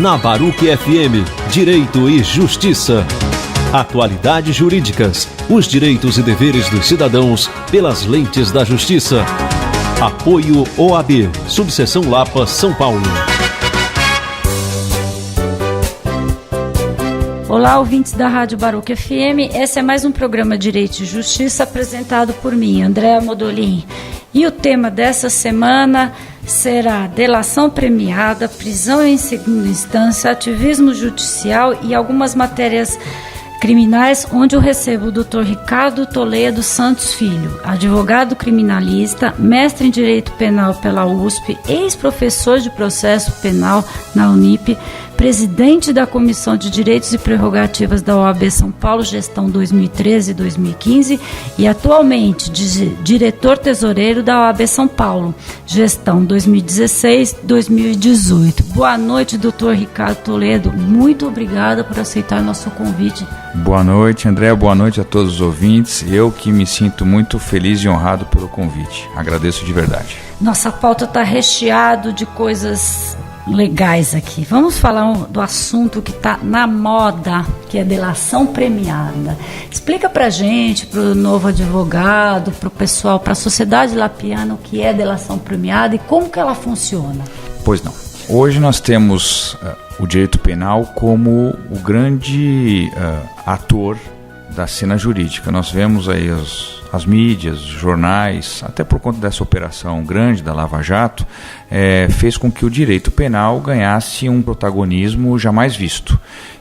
Na Baruch FM, Direito e Justiça. Atualidades jurídicas, os direitos e deveres dos cidadãos pelas lentes da justiça. Apoio OAB, Subseção Lapa, São Paulo. Olá, ouvintes da Rádio Baruch FM. Esse é mais um programa Direito e Justiça apresentado por mim, Andréa Modolin. E o tema dessa semana será delação premiada, prisão em segunda instância, ativismo judicial e algumas matérias criminais, onde eu recebo o Dr. Ricardo Toledo Santos Filho, advogado criminalista, mestre em Direito Penal pela USP, ex-professor de processo penal na Unip, presidente da Comissão de Direitos e Prerrogativas da OAB São Paulo, gestão 2013-2015, e atualmente diretor-tesoureiro da OAB São Paulo, gestão 2016-2018. Boa noite, doutor Ricardo Toledo. Muito obrigada por aceitar nosso convite. Boa noite, André. Boa noite a todos os ouvintes. Eu que me sinto muito feliz e honrado pelo convite. Agradeço de verdade. Nossa pauta está recheada de coisas legais aqui. Vamos falar do assunto que está na moda, que é delação premiada. Explica pra gente, pro novo advogado, pro pessoal, pra sociedade lapiana, o que é delação premiada e como que ela funciona. Pois não. Hoje nós temos o direito penal como o grande ator da cena jurídica. Nós vemos aí as mídias, os jornais, até por conta dessa operação grande da Lava Jato, fez com que o direito penal ganhasse um protagonismo jamais visto.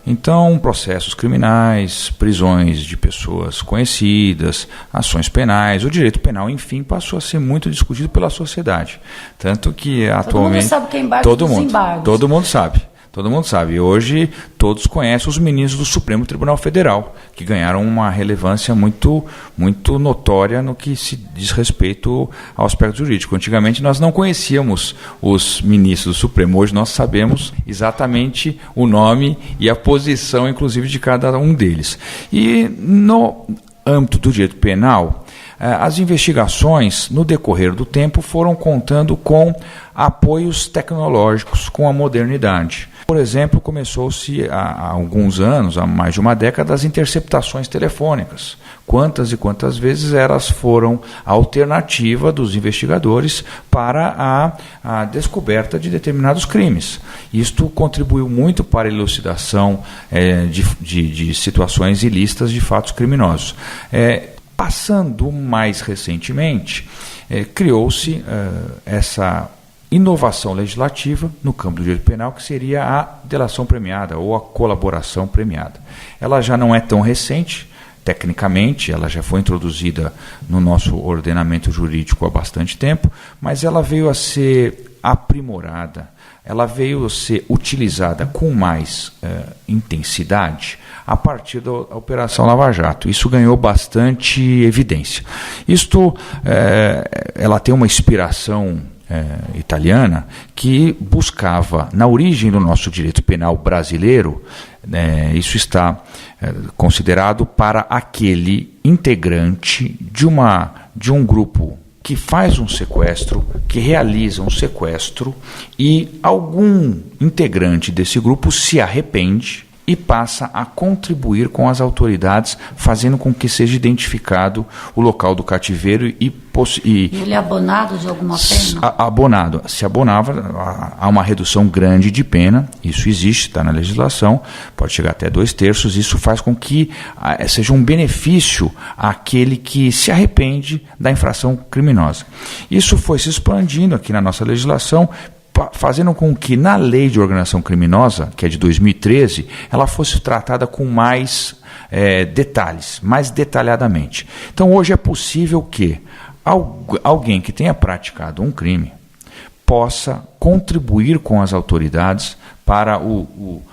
Então, processos criminais, prisões de pessoas conhecidas, ações penais, o direito penal, enfim, passou a ser muito discutido pela sociedade. Tanto que atualmente... Todo mundo sabe que é embargo dos embargos. Todo mundo sabe. Todo mundo sabe. Hoje, todos conhecem os ministros do Supremo Tribunal Federal, que ganharam uma relevância muito, muito notória no que se diz respeito ao aspecto jurídico. Antigamente, nós não conhecíamos os ministros do Supremo. Hoje, nós sabemos exatamente o nome e a posição, inclusive, de cada um deles. E, no âmbito do direito penal, as investigações, no decorrer do tempo, foram contando com apoios tecnológicos, com a modernidade. Por exemplo, começou-se há alguns anos, há mais de uma década, as interceptações telefônicas. Quantas e quantas vezes elas foram a alternativa dos investigadores para a descoberta de determinados crimes. Isto contribuiu muito para a elucidação de situações ilícitas de fatos criminosos. Passando mais recentemente, criou-se essa inovação legislativa no campo do direito penal, que seria a delação premiada ou a colaboração premiada. Ela já não é tão recente, tecnicamente, ela já foi introduzida no nosso ordenamento jurídico há bastante tempo, mas ela veio a ser aprimorada, ela veio a ser utilizada com mais intensidade a partir da Operação Lava Jato. Isso ganhou bastante evidência. Ela tem uma inspiração italiana que buscava, na origem do nosso direito penal brasileiro, isso está considerado para aquele integrante de um grupo que faz um sequestro, que realiza um sequestro, e algum integrante desse grupo se arrepende e passa a contribuir com as autoridades, fazendo com que seja identificado o local do cativeiro e ele é abonado de alguma pena? Abonado. Se abonava, há uma redução grande de pena, isso existe, está na legislação, pode chegar até 2/3, isso faz com que seja um benefício àquele que se arrepende da infração criminosa. Isso foi se expandindo aqui na nossa legislação, fazendo com que na lei de organização criminosa, que é de 2013, ela fosse tratada com mais detalhes, mais detalhadamente. Então hoje é possível que alguém que tenha praticado um crime possa contribuir com as autoridades para ou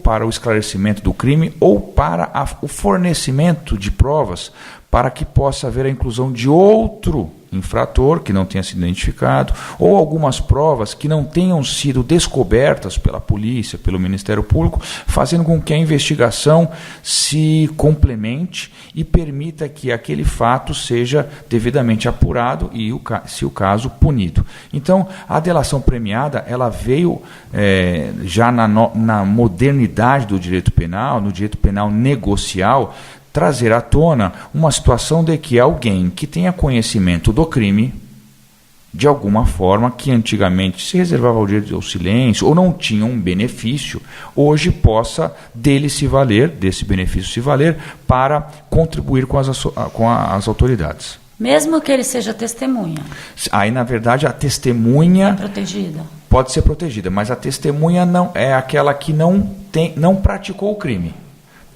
para o esclarecimento do crime ou para o fornecimento de provas para que possa haver a inclusão de outro infrator que não tenha sido identificado, ou algumas provas que não tenham sido descobertas pela polícia, pelo Ministério Público, fazendo com que a investigação se complemente e permita que aquele fato seja devidamente apurado e, se o caso, punido. Então, a delação premiada, ela veio já na modernidade do direito penal, no direito penal negocial, trazer à tona uma situação de que alguém que tenha conhecimento do crime, de alguma forma, que antigamente se reservava o direito ao silêncio ou não tinha um benefício, hoje possa desse benefício se valer para contribuir com as autoridades. Mesmo que ele seja testemunha? Aí, na verdade, a testemunha... É protegida? Pode ser protegida, mas a testemunha não é aquela que não praticou o crime.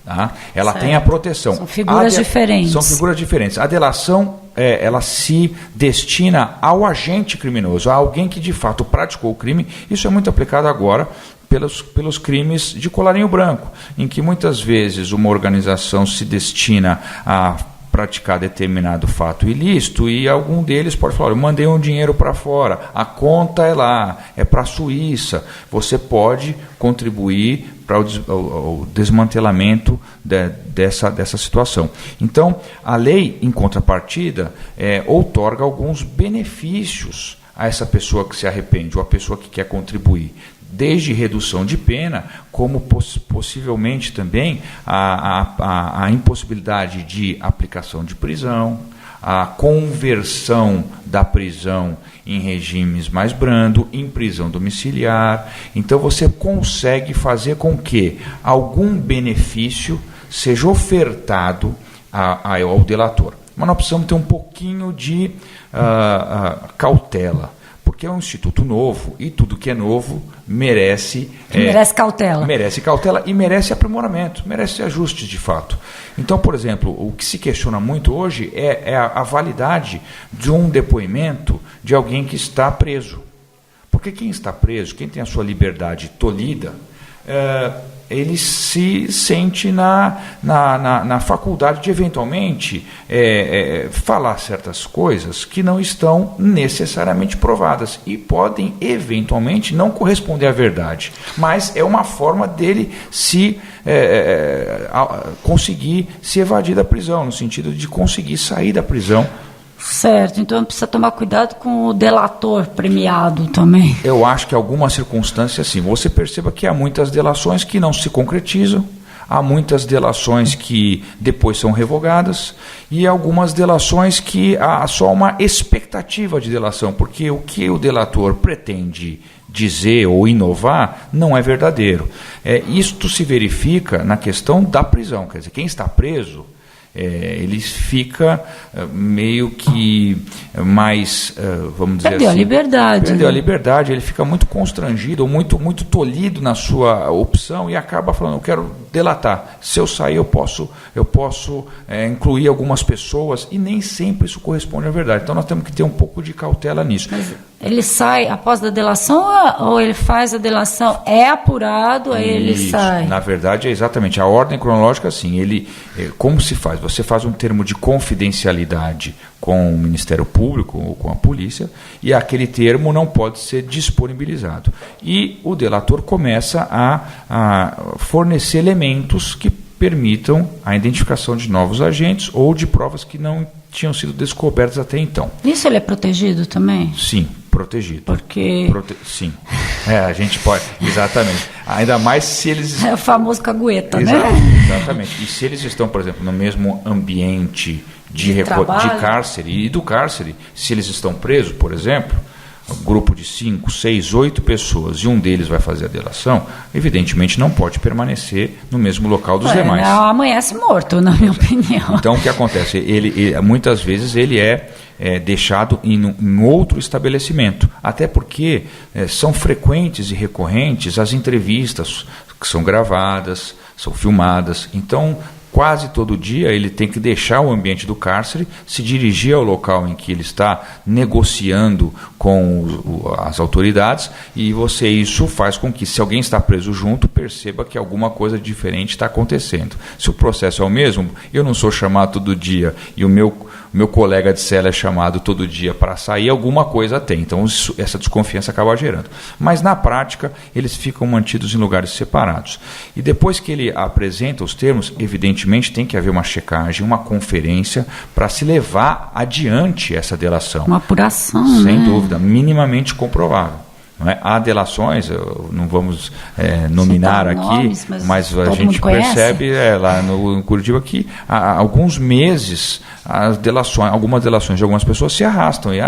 Tá? Ela tem a proteção. São figuras diferentes. São figuras diferentes. A delação, ela se destina ao agente criminoso, a alguém que de fato praticou o crime. Isso é muito aplicado agora pelos crimes de colarinho branco, em que muitas vezes uma organização se destina a praticar determinado fato ilícito e algum deles pode falar, eu mandei um dinheiro para fora, a conta é lá, é para a Suíça, você pode contribuir para o desmantelamento dessa situação. Então, a lei, em contrapartida, outorga alguns benefícios a essa pessoa que se arrepende ou a pessoa que quer contribuir, desde redução de pena, como possivelmente também a impossibilidade de aplicação de prisão, a conversão da prisão em regimes mais brandos, em prisão domiciliar. Então você consegue fazer com que algum benefício seja ofertado ao delator. Mas nós precisamos ter um pouquinho de cautela, porque é um instituto novo e tudo que é novo merece cautela. Merece cautela e merece aprimoramento, merece ajustes de fato. Então, por exemplo, o que se questiona muito hoje é a validade de um depoimento de alguém que está preso. Porque quem está preso, quem tem a sua liberdade tolhida, ele se sente na faculdade de, eventualmente, falar certas coisas que não estão necessariamente provadas e podem, eventualmente, não corresponder à verdade. Mas é uma forma dele conseguir se evadir da prisão, no sentido de conseguir sair da prisão. Certo, então precisa tomar cuidado com o delator premiado também. Eu acho que em algumas circunstâncias, sim. Você perceba que há muitas delações que não se concretizam, há muitas delações que depois são revogadas e algumas delações que há só uma expectativa de delação, porque o que o delator pretende dizer ou inovar não é verdadeiro. Isto se verifica na questão da prisão, quer dizer, quem está preso, ele fica meio que mais, vamos dizer Perdeu assim... Perdeu a liberdade, ele fica muito constrangido, muito tolhido na sua opção e acaba falando, eu quero delatar. Se eu sair, eu posso incluir algumas pessoas e nem sempre isso corresponde à verdade. Então nós temos que ter um pouco de cautela nisso. Mas ele sai após a delação ou ele faz a delação, é apurado, aí ele sai? Na verdade, é exatamente. A ordem cronológica, assim, como se faz? Você faz um termo de confidencialidade com o Ministério Público ou com a polícia e aquele termo não pode ser disponibilizado. E o delator começa a fornecer elementos que permitam a identificação de novos agentes ou de provas que não tinham sido descobertas até então. Isso ele é protegido também? Sim, protegido. Porque... Sim. A gente pode... Exatamente. Ainda mais se eles... É o famoso cagueta, né? Exatamente. E se eles estão, por exemplo, no mesmo ambiente de cárcere e do cárcere, se eles estão presos, por exemplo, um grupo de 5, 6, 8 pessoas e um deles vai fazer a delação, evidentemente não pode permanecer no mesmo local dos demais. Amanhece morto, na minha opinião. Então, o que acontece? Ele muitas vezes ele é deixado em outro estabelecimento, até porque são frequentes e recorrentes as entrevistas que são gravadas, são filmadas, então quase todo dia ele tem que deixar o ambiente do cárcere, se dirigir ao local em que ele está negociando com as autoridades e isso faz com que, se alguém está preso junto, perceba que alguma coisa diferente está acontecendo. Se o processo é o mesmo, eu não sou chamado todo dia e o meu meu colega de cela é chamado todo dia para sair, alguma coisa tem. Então, essa desconfiança acaba gerando. Mas, na prática, eles ficam mantidos em lugares separados. E depois que ele apresenta os termos, evidentemente tem que haver uma checagem, uma conferência para se levar adiante essa delação. Uma apuração, sem dúvida, minimamente comprovável. Não é? Há delações, não vamos nominar aqui, nomes, mas a gente percebe lá no Curitiba que há alguns meses algumas delações de algumas pessoas se arrastam e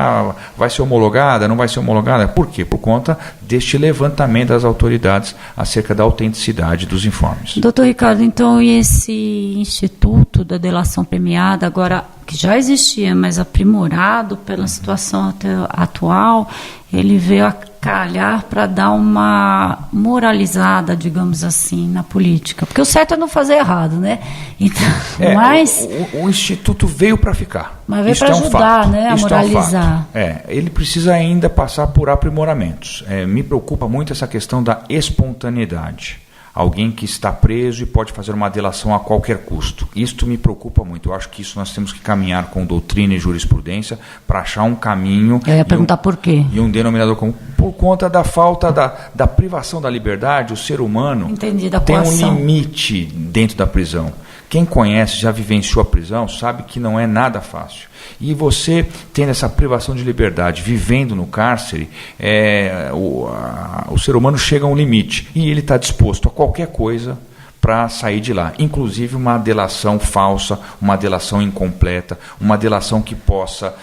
vai ser homologada, não vai ser homologada. Por quê? Por conta deste levantamento das autoridades acerca da autenticidade dos informes. Doutor Ricardo, então esse Instituto da Delação Premiada, agora que já existia, mas aprimorado pela situação atual, ele veio a calhar para dar uma moralizada, digamos assim, na política. Porque o certo é não fazer errado, né? Então, mas o Instituto veio para ficar. Mas veio para ajudar, né, a moralizar. Ele precisa ainda passar por aprimoramentos. Me preocupa muito essa questão da espontaneidade. Alguém que está preso e pode fazer uma delação a qualquer custo. Isto me preocupa muito. Eu acho que isso nós temos que caminhar com doutrina e jurisprudência para achar um caminho. Eu ia perguntar por quê. E um denominador comum. Por conta da falta da privação da liberdade, o ser humano tem um limite dentro da prisão. Quem conhece, já vivenciou a prisão, sabe que não é nada fácil. E você tendo essa privação de liberdade, vivendo no cárcere, o ser humano chega a um limite e ele está disposto a qualquer coisa para sair de lá. Inclusive uma delação falsa, uma delação incompleta, uma delação que possa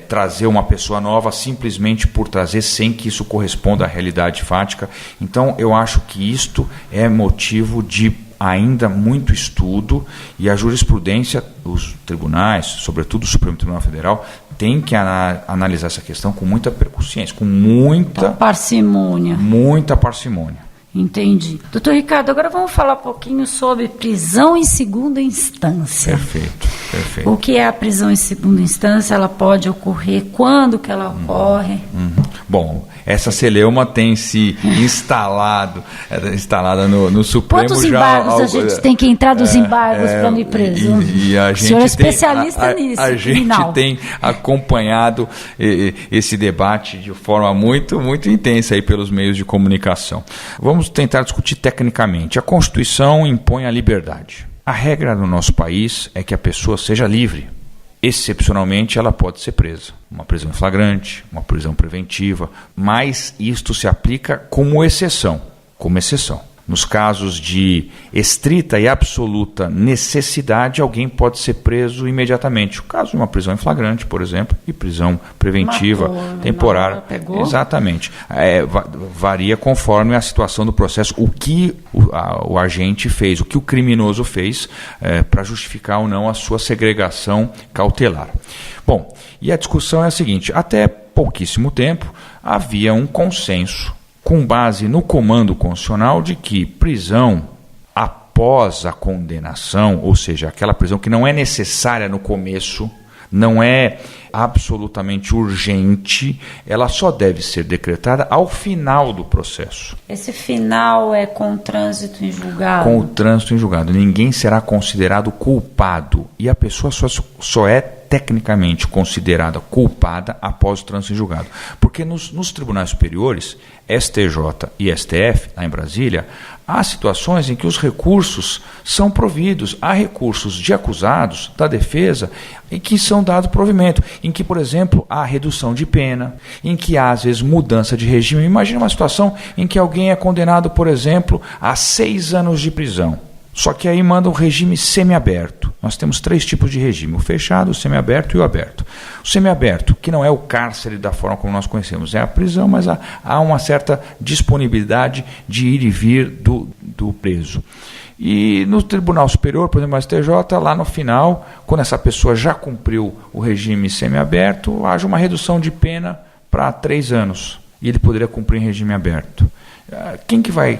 trazer uma pessoa nova simplesmente por trazer, sem que isso corresponda à realidade fática. Então, eu acho que isto é motivo de ainda muito estudo, e a jurisprudência, os tribunais, sobretudo o Supremo Tribunal Federal, tem que analisar essa questão com muita percussiência, com muita parcimônia. Muita parcimônia. Entendi. Doutor Ricardo, agora vamos falar um pouquinho sobre prisão em segunda instância. Perfeito. O que é a prisão em segunda instância? Ela pode ocorrer? Quando que ela ocorre? Bom, essa celeuma tem se instalada no Supremo. Quantos embargos a gente tem que entrar dos embargos para não ir preso? E a gente o senhor é especialista nisso. A gente tem acompanhado esse debate de forma muito, muito intensa aí pelos meios de comunicação. Vamos tentar discutir tecnicamente. A Constituição impõe a liberdade. A regra no nosso país é que a pessoa seja livre. Excepcionalmente, ela pode ser presa. Uma prisão em flagrante, uma prisão preventiva, mas isto se aplica como exceção. Nos casos de estrita e absoluta necessidade, alguém pode ser preso imediatamente. O caso de uma prisão em flagrante, por exemplo, e prisão preventiva, temporária. Exatamente. Varia conforme a situação do processo, o que o agente fez, o que o criminoso fez para justificar ou não a sua segregação cautelar. Bom, e a discussão é a seguinte: até pouquíssimo tempo havia um consenso com base no comando constitucional de que prisão após a condenação, ou seja, aquela prisão que não é necessária no começo, não é absolutamente urgente, ela só deve ser decretada ao final do processo. Esse final é com o trânsito em julgado? Com o trânsito em julgado. Ninguém será considerado culpado e a pessoa só é tecnicamente considerada culpada após o trânsito em julgado. Porque nos tribunais superiores, STJ e STF, lá em Brasília, há situações em que os recursos são providos. Há recursos de acusados, da defesa, em que são dados provimento, em que, por exemplo, há redução de pena, em que há, às vezes, mudança de regime. Imagina uma situação em que alguém é condenado, por exemplo, a 6 anos de prisão. Só que aí manda um regime semiaberto. Nós temos 3 tipos de regime: o fechado, o semiaberto e o aberto. O semiaberto, que não é o cárcere da forma como nós conhecemos, é a prisão, mas há uma certa disponibilidade de ir e vir do preso. E no Tribunal Superior, por exemplo, no STJ, lá no final, quando essa pessoa já cumpriu o regime semiaberto, haja uma redução de pena para 3 anos. E ele poderia cumprir em regime aberto. Quem que vai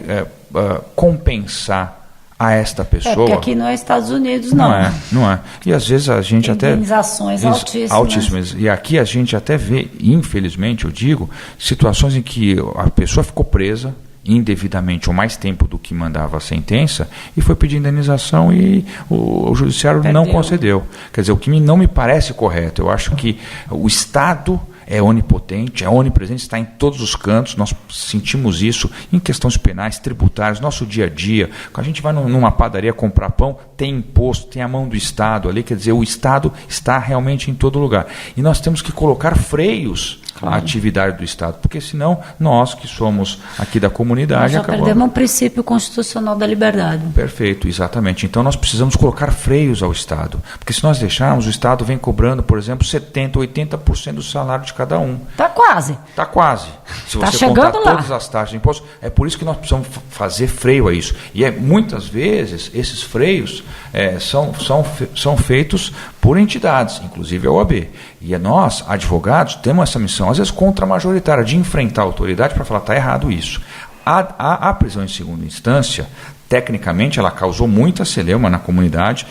compensar a esta pessoa? Porque aqui não é Estados Unidos, não. Não é. E às vezes a gente até... Indenizações altíssimas. E aqui a gente até vê, infelizmente, eu digo, situações em que a pessoa ficou presa indevidamente ou mais tempo do que mandava a sentença e foi pedir indenização e o judiciário não concedeu. Quer dizer, o que não me parece correto. Eu acho que o Estado é onipotente, é onipresente, está em todos os cantos, nós sentimos isso em questões penais, tributárias, nosso dia a dia. Quando a gente vai numa padaria comprar pão, tem imposto, tem a mão do Estado ali, quer dizer, o Estado está realmente em todo lugar. E nós temos que colocar freios à atividade do Estado, porque senão nós que somos aqui da comunidade... Nós já perdemos um princípio constitucional da liberdade. Perfeito, exatamente. Então nós precisamos colocar freios ao Estado, porque se nós deixarmos, o Estado vem cobrando, por exemplo, 70%, 80% do salário de cada um. Está quase. Está quase. Se tá você contar lá. Todas as taxas de impostos, é por isso que nós precisamos fazer freio a isso. E muitas vezes esses freios são feitos por entidades, inclusive a OAB. E nós, advogados, temos essa missão, às vezes contra-majoritária, de enfrentar a autoridade para falar, está errado isso. A prisão em segunda instância, tecnicamente, ela causou muita celeuma na comunidade,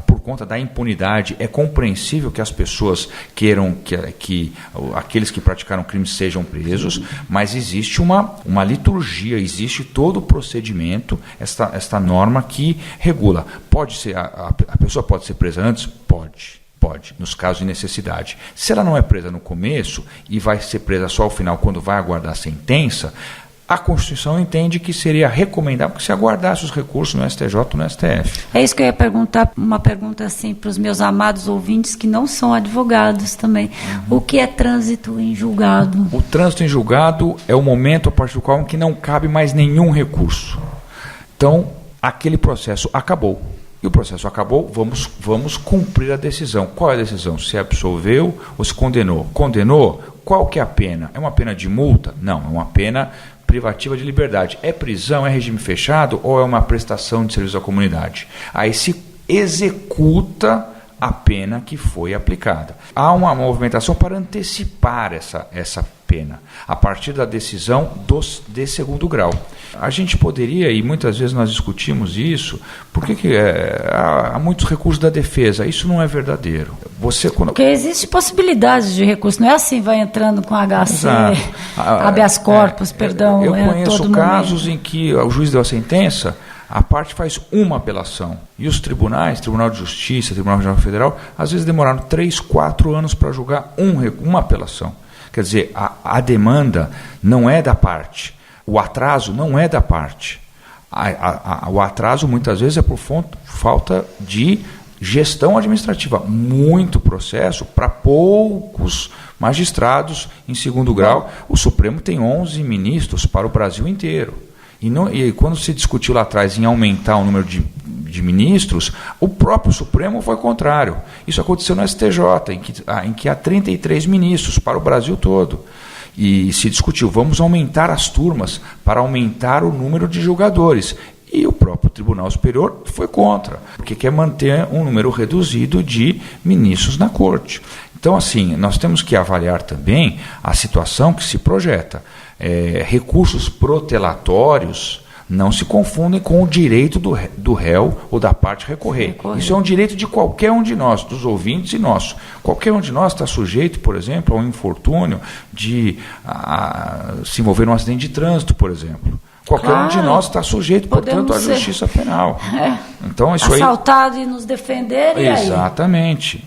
por conta da impunidade. É compreensível que as pessoas queiram que aqueles que praticaram crimes sejam presos, mas existe uma liturgia, existe todo o procedimento, esta norma que regula. Pode ser, a pessoa pode ser presa antes? Pode, nos casos de necessidade. Se ela não é presa no começo e vai ser presa só ao final, quando vai aguardar a sentença, a Constituição entende que seria recomendável que se aguardasse os recursos no STJ ou no STF. É isso que eu ia perguntar, uma pergunta assim para os meus amados ouvintes que não são advogados também. O que é trânsito em julgado? O trânsito em julgado é o momento a partir do qual que não cabe mais nenhum recurso. Então, aquele processo acabou. E o processo acabou, vamos cumprir a decisão. Qual é a decisão? Se absolveu ou se condenou? Condenou? Qual que é a pena? É uma pena de multa? Não, é uma pena privativa de liberdade. É prisão, é regime fechado ou é uma prestação de serviço à comunidade? Aí se executa a pena que foi aplicada. Há uma movimentação para antecipar essa pena, a partir da decisão de segundo grau. A gente poderia, e muitas vezes nós discutimos isso, porque há muitos recursos da defesa. Isso não é verdadeiro. Porque existe possibilidade de recurso, não é assim, vai entrando com HC, habeas corpus, perdão. Eu conheço casos em que o juiz deu a sentença, a parte faz uma apelação. E os tribunais, Tribunal de Justiça, Tribunal Regional Federal, às vezes demoraram 3, 4 anos para julgar uma apelação. Quer dizer, a demanda não é da parte. O atraso não é da parte. O atraso muitas vezes é por falta de gestão administrativa. Muito processo para poucos magistrados em segundo grau. O Supremo tem 11 ministros para o Brasil inteiro. E quando se discutiu lá atrás em aumentar o número de ministros, o próprio Supremo foi contrário. Isso aconteceu no STJ, em que há 33 ministros para o Brasil todo. E se discutiu, vamos aumentar as turmas para aumentar o número de julgadores. E o próprio Tribunal Superior foi contra, porque quer manter um número reduzido de ministros na Corte. Então, assim, nós temos que avaliar também a situação que se projeta. Recursos protelatórios não se confundem com o direito do réu ou da parte recorrer. Isso é um direito de qualquer um de nós, dos ouvintes e nosso. Qualquer um de nós está sujeito, por exemplo, ao infortúnio de se envolver num acidente de trânsito, por exemplo. Qualquer um de nós está sujeito, portanto, à justiça penal. Então, isso assaltado e nos defender, e aí?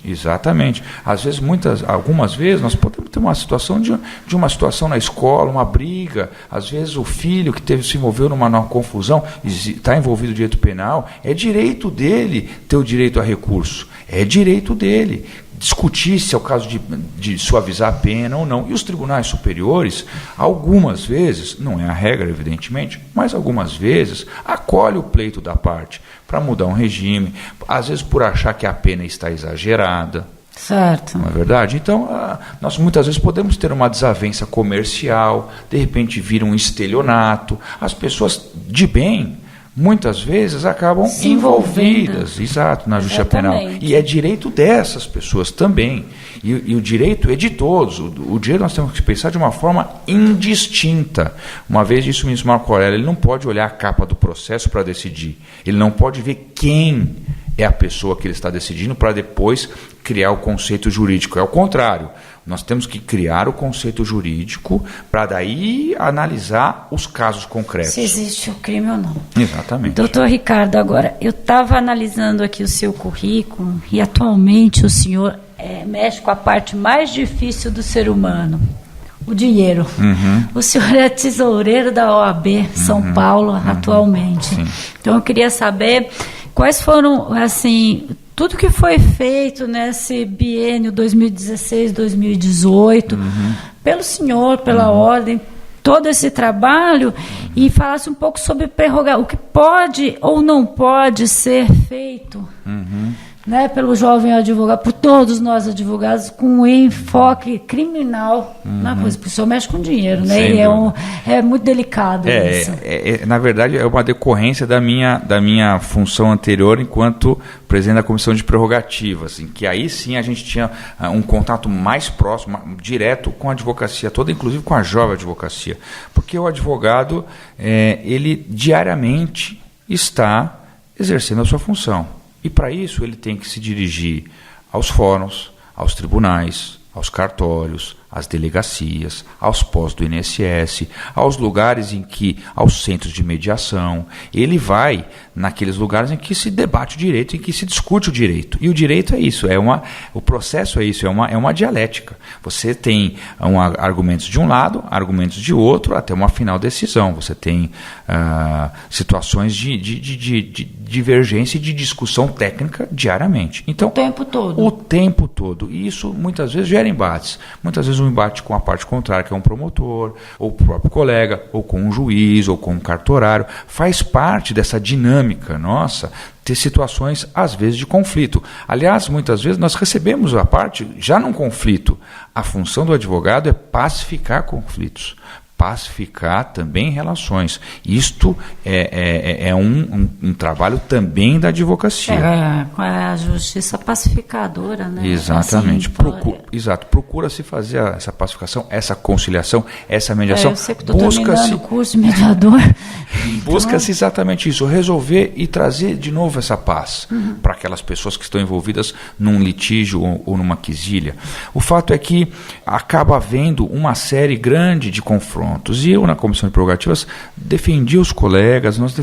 Exatamente. Às vezes, algumas vezes, nós podemos ter uma situação de uma situação na escola, uma briga. Às vezes, o filho que se envolveu numa confusão, está envolvido no direito penal, é direito dele ter o direito a recurso. É direito dele discutir se é o caso de suavizar a pena ou não. E os tribunais superiores, algumas vezes, não é a regra, evidentemente, mas algumas vezes acolhe o pleito da parte para mudar um regime, às vezes por achar que a pena está exagerada. Certo. Não é verdade? Então, nós muitas vezes podemos ter uma desavença comercial, de repente vir um estelionato. As pessoas de bem muitas vezes acabam envolvidas, na justiça penal. E é direito dessas pessoas também. E o direito é de todos. O direito nós temos que pensar de uma forma indistinta. Uma vez disse o ministro Marco Aurélio, ele não pode olhar a capa do processo para decidir. Ele não pode ver quem é a pessoa que ele está decidindo para depois criar o conceito jurídico. É o contrário. Nós temos que criar o conceito jurídico para daí analisar os casos concretos. Se existe o crime ou não. Exatamente. Doutor Ricardo, agora, eu estava analisando aqui o seu currículo e atualmente o senhor mexe com a parte mais difícil do ser humano, o dinheiro. O senhor é tesoureiro da OAB São Paulo atualmente. Sim. Então eu queria saber quais foram, assim, tudo que foi feito nesse biênio 2016-2018, pelo senhor, pela ordem, todo esse trabalho, e falasse um pouco sobre prerrogar, o que pode ou não pode ser feito, né, pelo jovem advogado, por todos nós advogados, com um enfoque criminal na coisa, porque o senhor mexe com dinheiro, né? E é muito delicado isso. Na verdade, é uma decorrência da minha função anterior enquanto presidente da Comissão de Prerrogativas, assim, que aí sim a gente tinha um contato mais próximo, direto com a advocacia toda, inclusive com a jovem advocacia, porque o advogado, ele diariamente está exercendo a sua função. E para isso ele tem que se dirigir aos fóruns, aos tribunais, aos cartórios, às delegacias, aos postos do INSS, aos lugares em que, aos centros de mediação. Ele vai naqueles lugares em que se debate o direito, em que se discute o direito. E o direito é isso, o processo é isso, é uma dialética. Você tem argumentos de um lado, argumentos de outro, até uma final decisão. Você tem situações de divergência e de discussão técnica diariamente. Então, o tempo todo. O tempo todo. E isso muitas vezes gera embates. Muitas vezes um embate com a parte contrária, que é um promotor, ou o próprio colega, ou com um juiz, ou com um cartorário. Faz parte dessa dinâmica nossa ter situações, às vezes, de conflito. Aliás, muitas vezes nós recebemos a parte já num conflito. A função do advogado é pacificar conflitos, pacificar também relações. Isto é um trabalho também da advocacia. Com a justiça pacificadora, né? Exatamente. Assim, Procura-se fazer essa pacificação, essa conciliação, essa mediação. Eu sei que estou terminando o curso de mediador. Busca-se exatamente isso, resolver e trazer de novo essa paz para aquelas pessoas que estão envolvidas num litígio ou numa quesilha. O fato é que acaba havendo uma série grande de confrontos. E eu, na Comissão de Prerrogativas, defendi os colegas, nós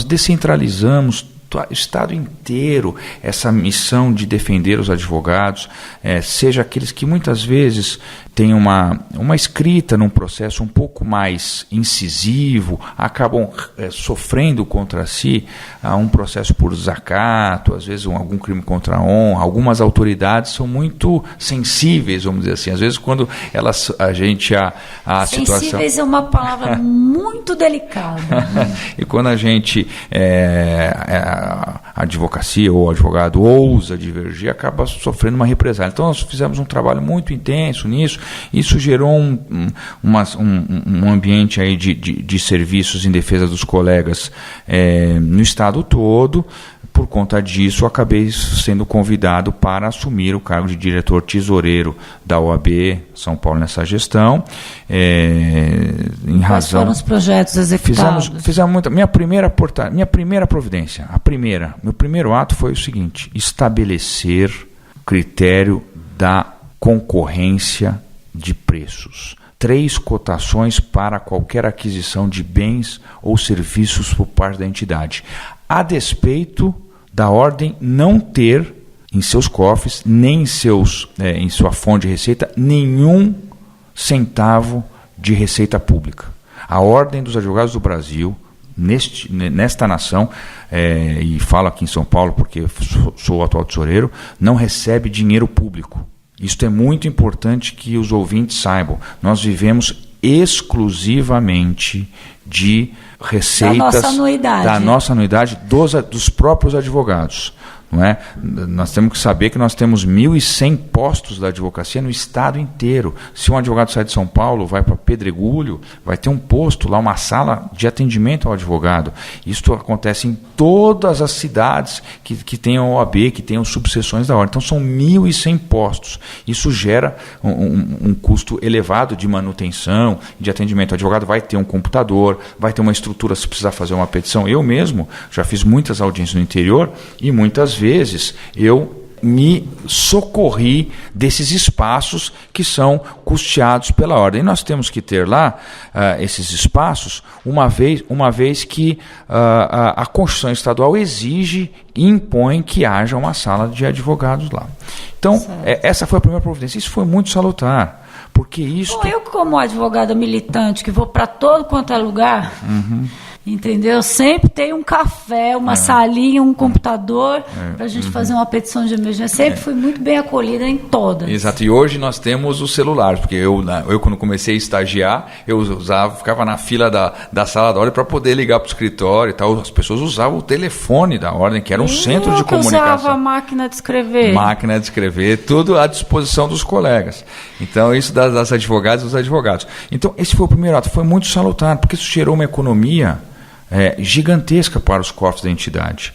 descentralizamos o Estado inteiro essa missão de defender os advogados, seja aqueles que muitas vezes têm uma escrita num processo um pouco mais incisivo, acabam sofrendo contra si um processo por desacato, às vezes algum crime contra a honra. Algumas autoridades são muito sensíveis, vamos dizer assim, às vezes quando a situação... Sensíveis é uma palavra muito delicada. E quando a gente... a advocacia ou o advogado ousa divergir, acaba sofrendo uma represália. Então nós fizemos um trabalho muito intenso nisso. Isso gerou um ambiente aí de serviços em defesa dos colegas no estado todo. Por conta disso, eu acabei sendo convidado para assumir o cargo de diretor tesoureiro da OAB São Paulo nessa gestão. Quais foram os projetos executados? Fizemos minha primeira providência, meu primeiro ato foi o seguinte: estabelecer critério da concorrência de preços. 3 cotações para qualquer aquisição de bens ou serviços por parte da entidade, a despeito da ordem não ter em seus cofres, nem em sua fonte de receita, nenhum centavo de receita pública. A Ordem dos Advogados do Brasil, nesta nação, e falo aqui em São Paulo porque sou o atual tesoureiro, não recebe dinheiro público. Isto é muito importante que os ouvintes saibam. Nós vivemos exclusivamente de receitas da nossa anuidade dos próprios advogados. Não é? Nós temos que saber que nós temos 1.100 postos da advocacia no estado inteiro. Se um advogado sai de São Paulo, vai para Pedregulho, vai ter um posto lá, uma sala de atendimento ao advogado. Isso acontece em todas as cidades que tenham OAB, que tenham subseções da ordem. Então são 1.100 postos. Isso gera um custo elevado de manutenção, de atendimento. O advogado vai ter um computador, vai ter uma estrutura se precisar fazer uma petição. Eu mesmo já fiz muitas audiências no interior e muitas vezes eu me socorri desses espaços que são custeados pela ordem. E nós temos que ter lá esses espaços uma vez que a Constituição Estadual exige e impõe que haja uma sala de advogados lá. Então, essa foi a primeira providência. Isso foi muito salutar, porque isso... Eu, como advogada militante, que vou para todo quanto é lugar... Entendeu? Sempre tem um café, uma salinha, um computador para a gente fazer uma petição de emergência. Sempre fui muito bem acolhida em todas. Exato. E hoje nós temos os celulares, porque eu quando comecei a estagiar, ficava na fila da sala da ordem para poder ligar para o escritório e tal. As pessoas usavam o telefone da ordem, que era um centro de comunicação. Usava a máquina de escrever. Máquina de escrever, tudo à disposição dos colegas. Então, isso das advogadas e dos advogados. Então, esse foi o primeiro ato. Foi muito salutar, porque isso gerou uma economia gigantesca para os cofres da entidade.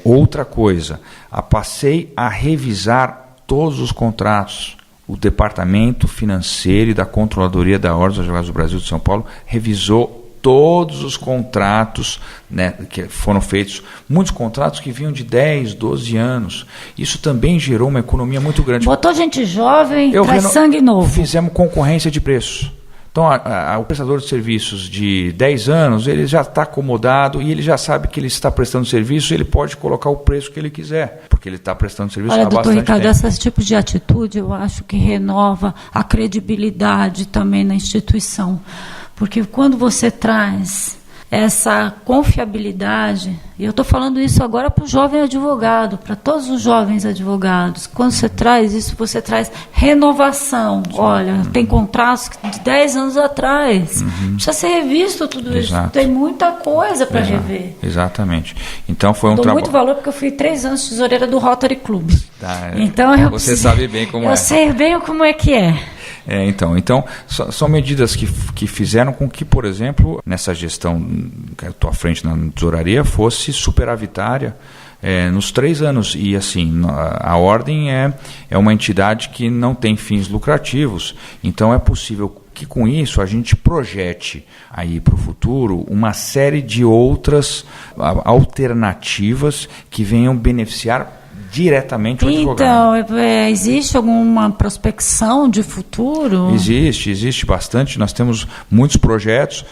Outra coisa, passei a revisar todos os contratos. O Departamento Financeiro e da Controladoria da Ordem dos Advogados do Brasil de São Paulo revisou todos os contratos, né, que foram feitos, muitos contratos que vinham de 10, 12 anos. Isso também gerou uma economia muito grande. Botou gente jovem, traz sangue novo. Fizemos concorrência de preços. Então, o prestador de serviços de 10 anos, ele já está acomodado e ele já sabe que ele está prestando serviço, ele pode colocar o preço que ele quiser, porque ele está prestando serviço há bastante tempo. Olha, doutor Ricardo, esse tipo de atitude eu acho que renova a credibilidade também na instituição, porque quando você traz essa confiabilidade, e eu estou falando isso agora para o jovem advogado, para todos os jovens advogados, quando você traz isso, você traz renovação. Olha, tem contratos de 10 anos atrás, precisa ser revisto tudo isso, tem muita coisa para rever. Exatamente. Então foi um trabalho. Dou muito valor porque eu fui 3 anos tesoureira do Rotary Club. Então você sabe bem como é. Eu sei bem como é que é. Então são medidas que fizeram com que, por exemplo, nessa gestão que eu estou à frente na tesouraria, fosse superavitária nos 3 anos. E assim, a Ordem é uma entidade que não tem fins lucrativos, então é possível que com isso a gente projete aí para o futuro uma série de outras alternativas que venham beneficiar diretamente o advogado. Então, existe alguma prospecção de futuro? Existe bastante. Nós temos muitos projetos,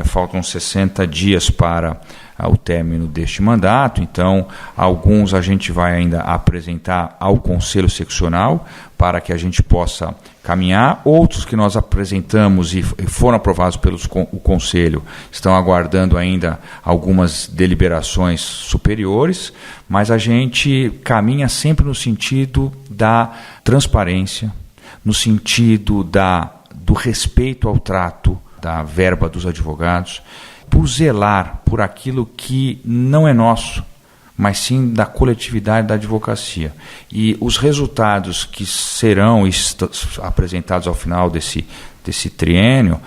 faltam 60 dias para o término deste mandato, então alguns a gente vai ainda apresentar ao Conselho Seccional para que a gente possa caminhar, outros que nós apresentamos e foram aprovados pelo Conselho estão aguardando ainda algumas deliberações superiores, mas a gente caminha sempre no sentido da transparência, no sentido do respeito ao trato da verba dos advogados, por zelar por aquilo que não é nosso, mas sim da coletividade da advocacia. E os resultados que serão apresentados ao final desse triênio,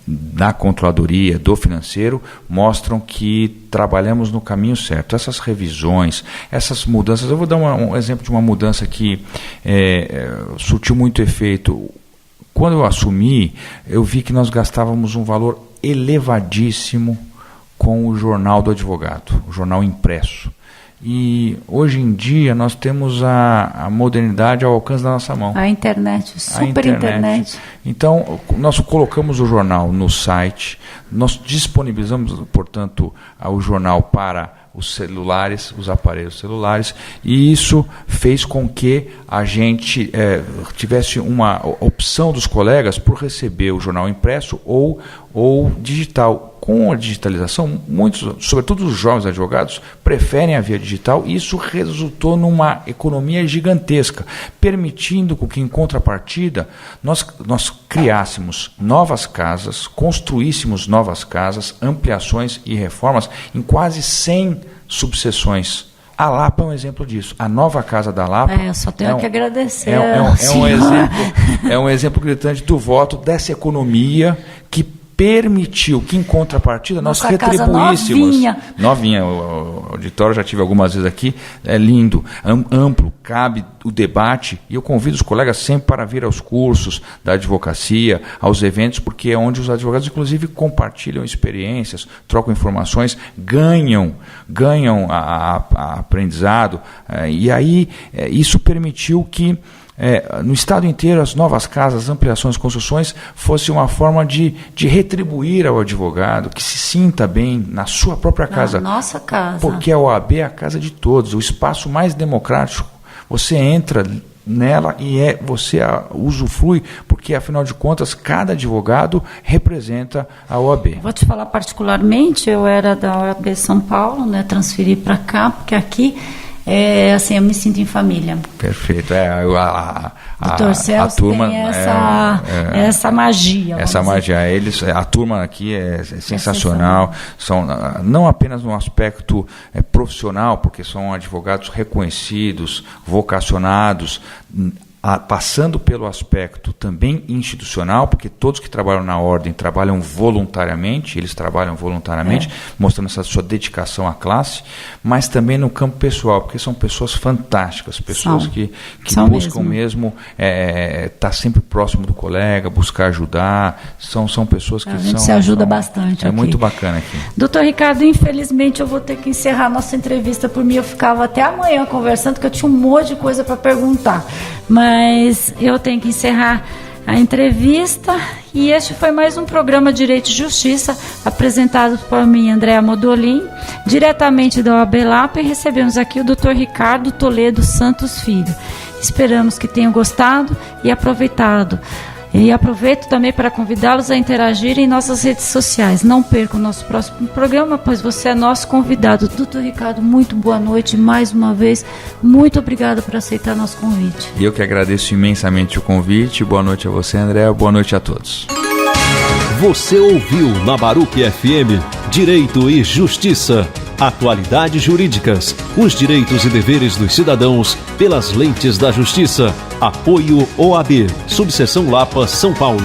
da controladoria, do financeiro, mostram que trabalhamos no caminho certo. Essas revisões, essas mudanças, eu vou dar um exemplo de uma mudança que surtiu muito efeito. Quando eu assumi, eu vi que nós gastávamos um valor elevadíssimo com o jornal do advogado, o jornal impresso. E hoje em dia nós temos a modernidade ao alcance da nossa mão. A internet, super internet. Então, nós colocamos o jornal no site, nós disponibilizamos, portanto, o jornal para os celulares, os aparelhos celulares, e isso fez com que a gente tivesse uma opção dos colegas por receber o jornal impresso ou digital. Com a digitalização, muitos, sobretudo os jovens advogados, preferem a via digital, e isso resultou numa economia gigantesca, permitindo que, em contrapartida, nós criássemos novas casas, construíssemos novas casas, ampliações e reformas em quase 100 subseções A Lapa é um exemplo disso. A nova Casa da Lapa... Eu só tenho que agradecer. É um exemplo gritante do voto dessa economia que permitiu que, em contrapartida, nós retribuíssemos. Novinha. O auditório já tive algumas vezes aqui. É lindo, amplo, cabe o debate. E eu convido os colegas sempre para vir aos cursos da advocacia, aos eventos, porque é onde os advogados, inclusive, compartilham experiências, trocam informações, ganham aprendizado. E aí, isso permitiu que no estado inteiro, as novas casas, ampliações, construções, fosse uma forma de retribuir ao advogado, que se sinta bem na sua própria casa. Na nossa casa. Porque a OAB é a casa de todos, o espaço mais democrático. Você entra nela e você usufrui, porque, afinal de contas, cada advogado representa a OAB. Vou te falar particularmente, eu era da OAB São Paulo, né, transferi para cá, porque aqui... assim, eu me sinto em família. Perfeito. Doutor Celso, a turma tem essa magia. Essa magia. A turma aqui é sensacional. São, não apenas no aspecto profissional, porque são advogados reconhecidos, vocacionados, passando pelo aspecto também institucional, porque todos que trabalham na ordem trabalham voluntariamente, mostrando essa sua dedicação à classe, mas também no campo pessoal, porque são pessoas fantásticas, pessoas que buscam mesmo estar sempre próximo do colega, buscar ajudar, são pessoas que a gente se ajuda bastante aqui. Muito bacana aqui. Doutor Ricardo, infelizmente eu vou ter que encerrar nossa entrevista. Por mim, eu ficava até amanhã conversando, porque eu tinha um monte de coisa para perguntar, mas eu tenho que encerrar a entrevista. E este foi mais um programa Direito e Justiça, apresentado por mim, Andréa Modolin, diretamente da OAB Lapa, e recebemos aqui o Dr. Ricardo Toledo Santos Filho. Esperamos que tenham gostado e aproveitado. E aproveito também para convidá-los a interagir em nossas redes sociais. Não perca o nosso próximo programa, pois você é nosso convidado. Doutor Ricardo, muito boa noite. Mais uma vez, muito obrigado por aceitar nosso convite. E eu que agradeço imensamente o convite. Boa noite a você, André. Boa noite a todos. Você ouviu na Baruch FM Direito e Justiça. Atualidades jurídicas, os direitos e deveres dos cidadãos pelas lentes da justiça. Apoio OAB, Subseção Lapa, São Paulo.